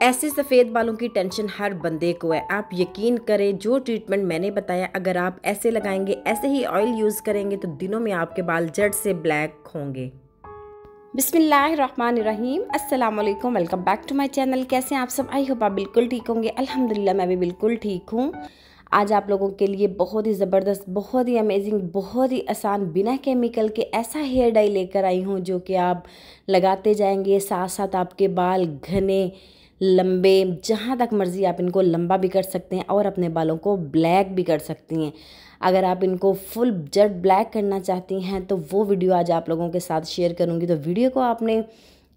ऐसे सफ़ेद बालों की टेंशन हर बंदे को है। आप यकीन करें, जो ट्रीटमेंट मैंने बताया अगर आप ऐसे लगाएंगे, ऐसे ही ऑयल यूज़ करेंगे तो दिनों में आपके बाल जड़ से ब्लैक होंगे। बिस्मिल्लाहिर्रहमानिर्रहीम, अस्सलाम वालेकुम, welcome back to my channel. कैसे हैं आप सब? आई होप आप बिल्कुल ठीक होंगे। अल्हम्दुलिल्लाह मैं भी बिल्कुल ठीक हूँ। आज आप लोगों के लिए बहुत ही ज़बरदस्त, बहुत ही अमेजिंग, बहुत ही आसान, बिना केमिकल के ऐसा हेयर डाई लेकर आई हूँ जो कि आप लगाते जाएंगे, साथ साथ आपके बाल घने लंबे, जहाँ तक मर्ज़ी आप इनको लंबा भी कर सकते हैं और अपने बालों को ब्लैक भी कर सकती हैं। अगर आप इनको फुल जेट ब्लैक करना चाहती हैं तो वो वीडियो आज आप लोगों के साथ शेयर करूँगी। तो वीडियो को आपने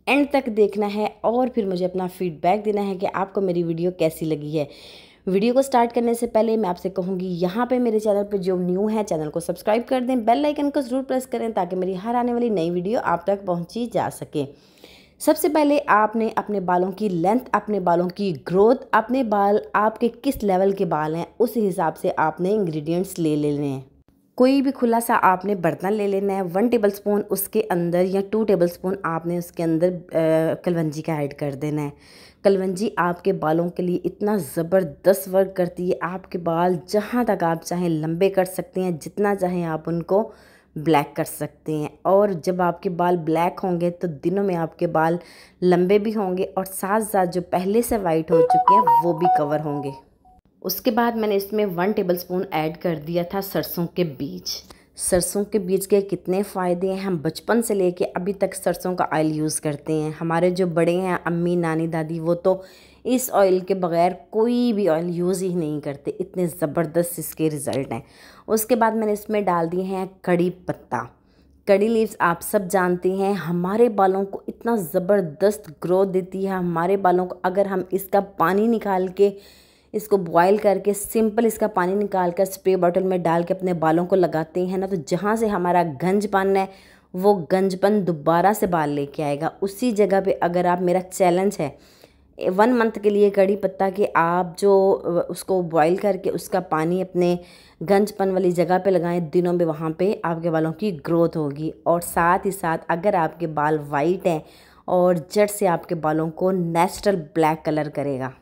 एंड तक देखना है और फिर मुझे अपना फीडबैक देना है कि आपको मेरी वीडियो कैसी लगी है। वीडियो को स्टार्ट करने से पहले मैं आपसे कहूँगी, यहाँ पे मेरे चैनल पे जो न्यू है चैनल को सब्सक्राइब कर दें, बेल आइकन को ज़रूर प्रेस करें ताकि मेरी हर आने वाली नई वीडियो आप तक पहुँची जा सके। सबसे पहले आपने अपने बालों की लेंथ, अपने बालों की ग्रोथ, अपने बाल आपके किस लेवल के बाल हैं उस हिसाब से आपने इंग्रेडिएंट्स ले लेने हैं। कोई भी खुला सा आपने बर्तन ले लेना है, 1 टेबलस्पून उसके अंदर या 2 टेबलस्पून आपने उसके अंदर कलवंजी का ऐड कर देना है। कलवंजी आपके बालों के लिए इतना ज़बरदस्त वर्क करती है, आपके बाल जहाँ तक आप चाहें लंबे कर सकते हैं, जितना चाहें आप उनको ब्लैक कर सकते हैं। और जब आपके बाल ब्लैक होंगे तो दिनों में आपके बाल लंबे भी होंगे और साथ साथ जो पहले से वाइट हो चुके हैं वो भी कवर होंगे। उसके बाद मैंने इसमें 1 टेबलस्पून ऐड कर दिया था सरसों के बीज। सरसों के बीज के कितने फ़ायदे हैं, हम बचपन से लेके अभी तक सरसों का ऑयल यूज़ करते हैं। हमारे जो बड़े हैं, अम्मी, नानी, दादी, वो तो इस ऑयल के बग़ैर कोई भी ऑयल यूज़ ही नहीं करते, इतने ज़बरदस्त इसके रिज़ल्ट हैं। उसके बाद मैंने इसमें डाल दिए हैं कड़ी पत्ता। कड़ी लीव्स आप सब जानते हैं हमारे बालों को इतना ज़बरदस्त ग्रोथ देती है। हमारे बालों को अगर हम इसका पानी निकाल के, इसको बॉयल करके, सिंपल इसका पानी निकाल कर स्प्रे बॉटल में डाल के अपने बालों को लगाते हैं ना, तो जहाँ से हमारा गंजपन है वो गंजपन दोबारा से बाल लेके आएगा। उसी जगह पे अगर आप, मेरा चैलेंज है 1 मंथ के लिए कड़ी पत्ता के आप जो उसको बॉयल करके उसका पानी अपने गंजपन वाली जगह पे लगाएं, दिनों में वहाँ पे आपके बालों की ग्रोथ होगी। और साथ ही साथ अगर आपके बाल वाइट हैं और जड़ से आपके बालों को नेचुरल ब्लैक कलर करेगा।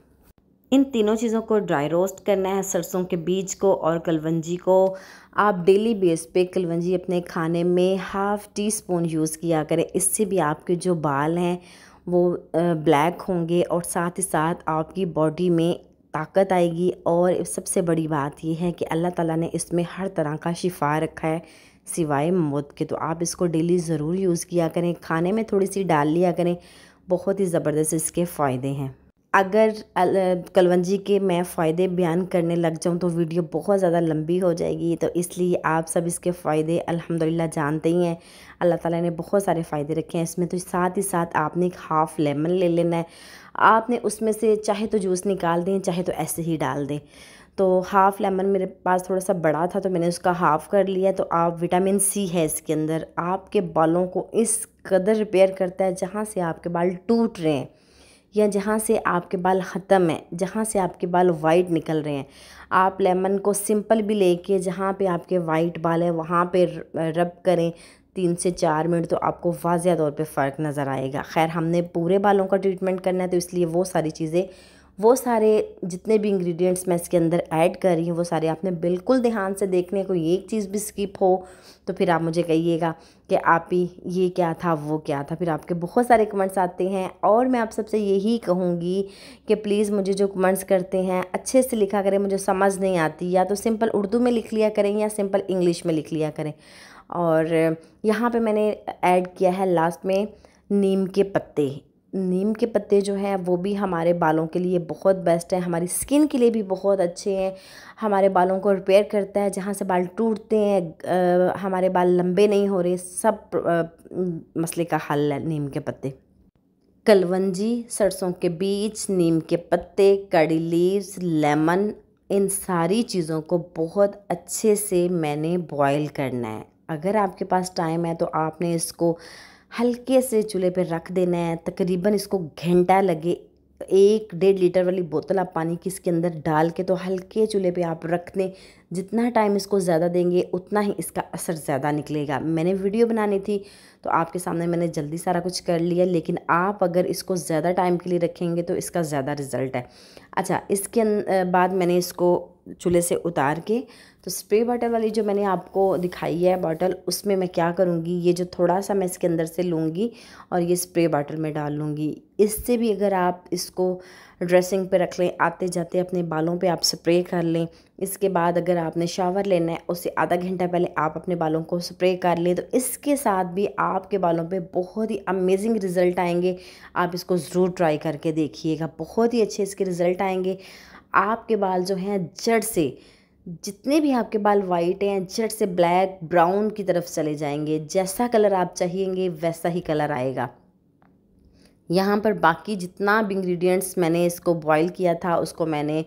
इन तीनों चीज़ों को ड्राई रोस्ट करना है, सरसों के बीज को और कलवंजी को। आप डेली बेस पे कलवंजी अपने खाने में ½ टीस्पून यूज़ किया करें, इससे भी आपके जो बाल हैं वो ब्लैक होंगे और साथ ही साथ आपकी बॉडी में ताकत आएगी। और सबसे बड़ी बात यह है कि अल्लाह ताला ने इसमें हर तरह का शिफा रखा है सिवाय मौत के। तो आप इसको डेली ज़रूर यूज़ किया करें, खाने में थोड़ी सी डाल लिया करें, बहुत ही ज़बरदस्त इसके फ़ायदे हैं। अगर कलवंजी के मैं फ़ायदे बयान करने लग जाऊं तो वीडियो बहुत ज़्यादा लंबी हो जाएगी, तो इसलिए आप सब इसके फ़ायदे अल्हम्दुलिल्लाह जानते ही हैं। अल्लाह ताला ने बहुत सारे फ़ायदे रखे हैं इसमें। तो साथ ही साथ आपने एक ½ लेमन ले लेना है। आपने उसमें से चाहे तो जूस निकाल दें, चाहे तो ऐसे ही डाल दें। तो ½ लेमन मेरे पास थोड़ा सा बड़ा था तो मैंने उसका हाफ़ कर लिया। तो आप, विटामिन सी है इसके अंदर, आपके बालों को इस कदर रिपेयर करता है, जहाँ से आपके बाल टूट रहे हैं या जहाँ से आपके बाल ख़त्म हैं, जहाँ से आपके बाल वाइट निकल रहे हैं, आप लेमन को सिंपल भी लेके जहाँ पे आपके वाइट बाल हैं वहाँ पे रब करें 3 से 4 मिनट, तो आपको वाज़िया तौर पे फ़र्क नज़र आएगा। खैर, हमने पूरे बालों का ट्रीटमेंट करना है तो इसलिए वो सारी चीज़ें, वो सारे जितने भी इंग्रेडिएंट्स मैं इसके अंदर ऐड कर रही हूँ वो सारे आपने बिल्कुल ध्यान से देखने को। एक चीज़ भी स्किप हो तो फिर आप मुझे कहिएगा कि आप ही ये क्या था, वो क्या था, फिर आपके बहुत सारे कमेंट्स आते हैं। और मैं आप सबसे यही कहूँगी कि प्लीज़ मुझे जो कमेंट्स करते हैं अच्छे से लिखा करें, मुझे समझ नहीं आती, या तो सिंपल उर्दू में लिख लिया करें या सिंपल इंग्लिश में लिख लिया करें। और यहाँ पे मैंने ऐड किया है लास्ट में नीम के पत्ते। नीम के पत्ते जो हैं वो भी हमारे बालों के लिए बहुत बेस्ट है, हमारी स्किन के लिए भी बहुत अच्छे हैं। हमारे बालों को रिपेयर करता है, जहाँ से बाल टूटते हैं, हमारे बाल लंबे नहीं हो रहे, सब मसले का हल है नीम के पत्ते। कलवंजी, सरसों के बीज, नीम के पत्ते, कड़ी लीव्स, लेमन, इन सारी चीज़ों को बहुत अच्छे से मैंने बॉईल करना है। अगर आपके पास टाइम है तो आपने इसको हल्के से चूल्हे पे रख देना है, तकरीबन इसको घंटा लगे 1 डेढ़ लीटर वाली बोतल आप पानी की इसके अंदर डाल के तो हल्के चूल्हे पे आप रख दें। जितना टाइम इसको ज़्यादा देंगे उतना ही इसका असर ज़्यादा निकलेगा। मैंने वीडियो बनानी थी तो आपके सामने मैंने जल्दी सारा कुछ कर लिया, लेकिन आप अगर इसको ज़्यादा टाइम के लिए रखेंगे तो इसका ज़्यादा रिज़ल्ट है। अच्छा, इसके बाद मैंने इसको चूल्हे से उतार के तो स्प्रे बॉटल वाली जो मैंने आपको दिखाई है बॉटल, उसमें मैं क्या करूँगी, ये जो थोड़ा सा मैं इसके अंदर से लूँगी और ये स्प्रे बॉटल में डाल लूँगी। इससे भी अगर आप इसको ड्रेसिंग पे रख लें, आते जाते अपने बालों पे आप स्प्रे कर लें। इसके बाद अगर आपने शावर लेना है उससे आधा घंटा पहले आप अपने बालों को स्प्रे कर लें, तो इसके साथ भी आपके बालों पे बहुत ही अमेजिंग रिज़ल्ट आएंगे। आप इसको ज़रूर ट्राई करके देखिएगा, बहुत ही अच्छे इसके रिज़ल्ट आएंगे। आपके बाल जो हैं जड़ से, जितने भी आपके बाल वाइट हैं, जड़ से ब्लैक ब्राउन की तरफ चले जाएंगे। जैसा कलर आप चाहेंगे वैसा ही कलर आएगा। यहाँ पर बाकी जितना भी इंग्रेडिएंट्स मैंने इसको बॉईल किया था उसको मैंने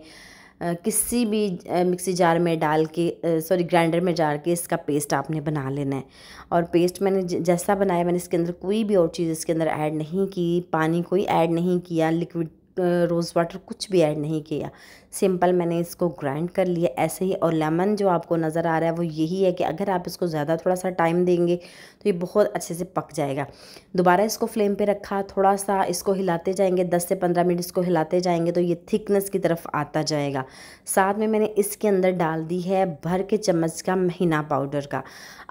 किसी भी मिक्सी जार में डाल के ग्राइंडर में डाल के इसका पेस्ट आपने बना लेना है। और पेस्ट मैंने जैसा बनाया, मैंने इसके अंदर कोई भी और चीज़ इसके अंदर ऐड नहीं की, पानी कोई ऐड नहीं किया, लिक्विड रोज़ वाटर कुछ भी ऐड नहीं किया। सिंपल मैंने इसको ग्राइंड कर लिया ऐसे ही। और लेमन जो आपको नज़र आ रहा है वो यही है कि अगर आप इसको ज़्यादा थोड़ा सा टाइम देंगे तो ये बहुत अच्छे से पक जाएगा। दोबारा इसको फ्लेम पे रखा, थोड़ा सा इसको हिलाते जाएंगे, 10 से 15 मिनट इसको हिलाते जाएंगे तो ये थिकनेस की तरफ आता जाएगा। साथ में मैंने इसके अंदर डाल दी है भर के चम्मच का हिना पाउडर का।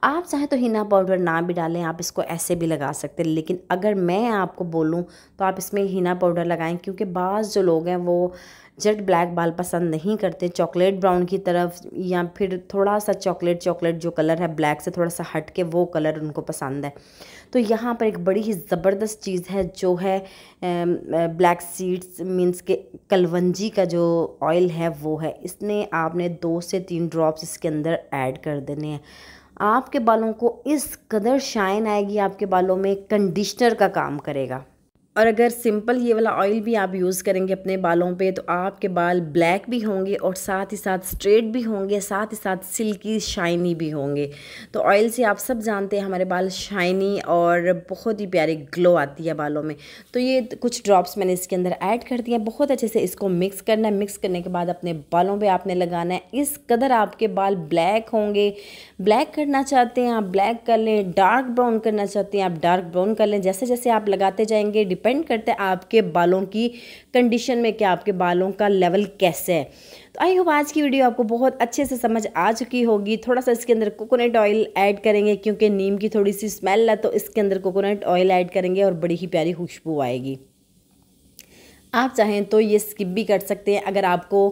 आप चाहे तो हिना पाउडर ना भी डालें, आप इसको ऐसे भी लगा सकते हैं, लेकिन अगर मैं आपको बोलूं तो आप इसमें हिना पाउडर लगाएं, क्योंकि बाज़ जो लोग हैं वो जेट ब्लैक बाल पसंद नहीं करते, चॉकलेट ब्राउन की तरफ, या फिर थोड़ा सा चॉकलेट जो कलर है ब्लैक से थोड़ा सा हट के वो कलर उनको पसंद है। तो यहाँ पर एक बड़ी ही ज़बरदस्त चीज़ है जो है ब्लैक सीड्स मीन्स के कलवंजी का जो ऑयल है वो है। इसने आपने 2 से 3 ड्रॉप्स इसके अंदर ऐड कर देने हैं। आपके बालों को इस कदर शाइन आएगी, आपके बालों में कंडीशनर का काम करेगा। और अगर सिंपल ये वाला ऑयल भी आप यूज़ करेंगे अपने बालों पे तो आपके बाल ब्लैक भी होंगे और साथ ही साथ स्ट्रेट भी होंगे, साथ ही साथ सिल्की शाइनी भी होंगे। तो ऑयल से आप सब जानते हैं हमारे बाल शाइनी और बहुत ही प्यारी ग्लो आती है बालों में। तो ये कुछ ड्रॉप्स मैंने इसके अंदर ऐड कर दिया। बहुत अच्छे से इसको मिक्स करना है। मिक्स करने के बाद अपने बालों पर आपने लगाना है। इस कदर आपके बाल ब्लैक होंगे। ब्लैक करना चाहते हैं आप ब्लैक कर लें, डार्क ब्राउन करना चाहते हैं आप डार्क ब्राउन कर लें। जैसे जैसे आप लगाते जाएंगे डिपेंड करता है आपके बालों की कंडीशन में, क्या आपके बालों का लेवल कैसे है। तो आई होप आज की वीडियो आपको बहुत अच्छे से समझ आ चुकी होगी। थोड़ा सा इसके अंदर कोकोनट ऑयल ऐड करेंगे क्योंकि नीम की थोड़ी सी स्मेल है, तो इसके अंदर कोकोनट ऑयल ऐड करेंगे और बड़ी ही प्यारी खुशबू आएगी। आप चाहें तो ये स्किप भी कर सकते हैं। अगर आपको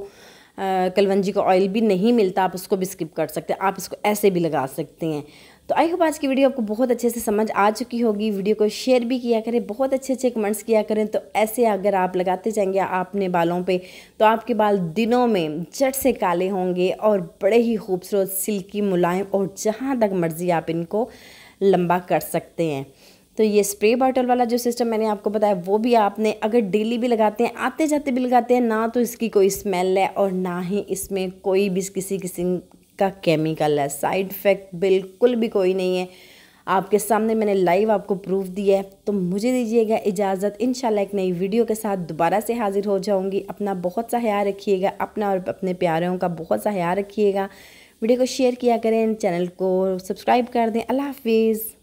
कलवंजी का ऑयल भी नहीं मिलता आप उसको भी स्किप कर सकते हैं, आप इसको ऐसे भी लगा सकते हैं। तो आई होप आज की वीडियो आपको बहुत अच्छे से समझ आ चुकी होगी। वीडियो को शेयर भी किया करें, बहुत अच्छे अच्छे कमेंट्स किया करें। तो ऐसे अगर आप लगाते जाएंगे अपने बालों पे तो आपके बाल दिनों में झट से काले होंगे और बड़े ही खूबसूरत सिल्की मुलायम और जहाँ तक मर्जी आप इनको लंबा कर सकते हैं। तो ये स्प्रे बॉटल वाला जो सिस्टम मैंने आपको बताया वो भी आपने अगर डेली भी लगाते हैं, आते जाते भी लगाते हैं ना, तो इसकी कोई स्मेल है और ना ही इसमें कोई भी किसी किस्म का केमिकल है। साइड इफ़ेक्ट बिल्कुल भी कोई नहीं है। आपके सामने मैंने लाइव आपको प्रूफ दिया है। तो मुझे दीजिएगा इजाज़त, इंशाल्लाह एक नई वीडियो के साथ दोबारा से हाजिर हो जाऊंगी। अपना बहुत सा ख्याल रखिएगा, अपना और अपने प्यारों का बहुत सा ख्याल रखिएगा। वीडियो को शेयर किया करें, चैनल को सब्सक्राइब कर दें। अल्लाह हाफिज़।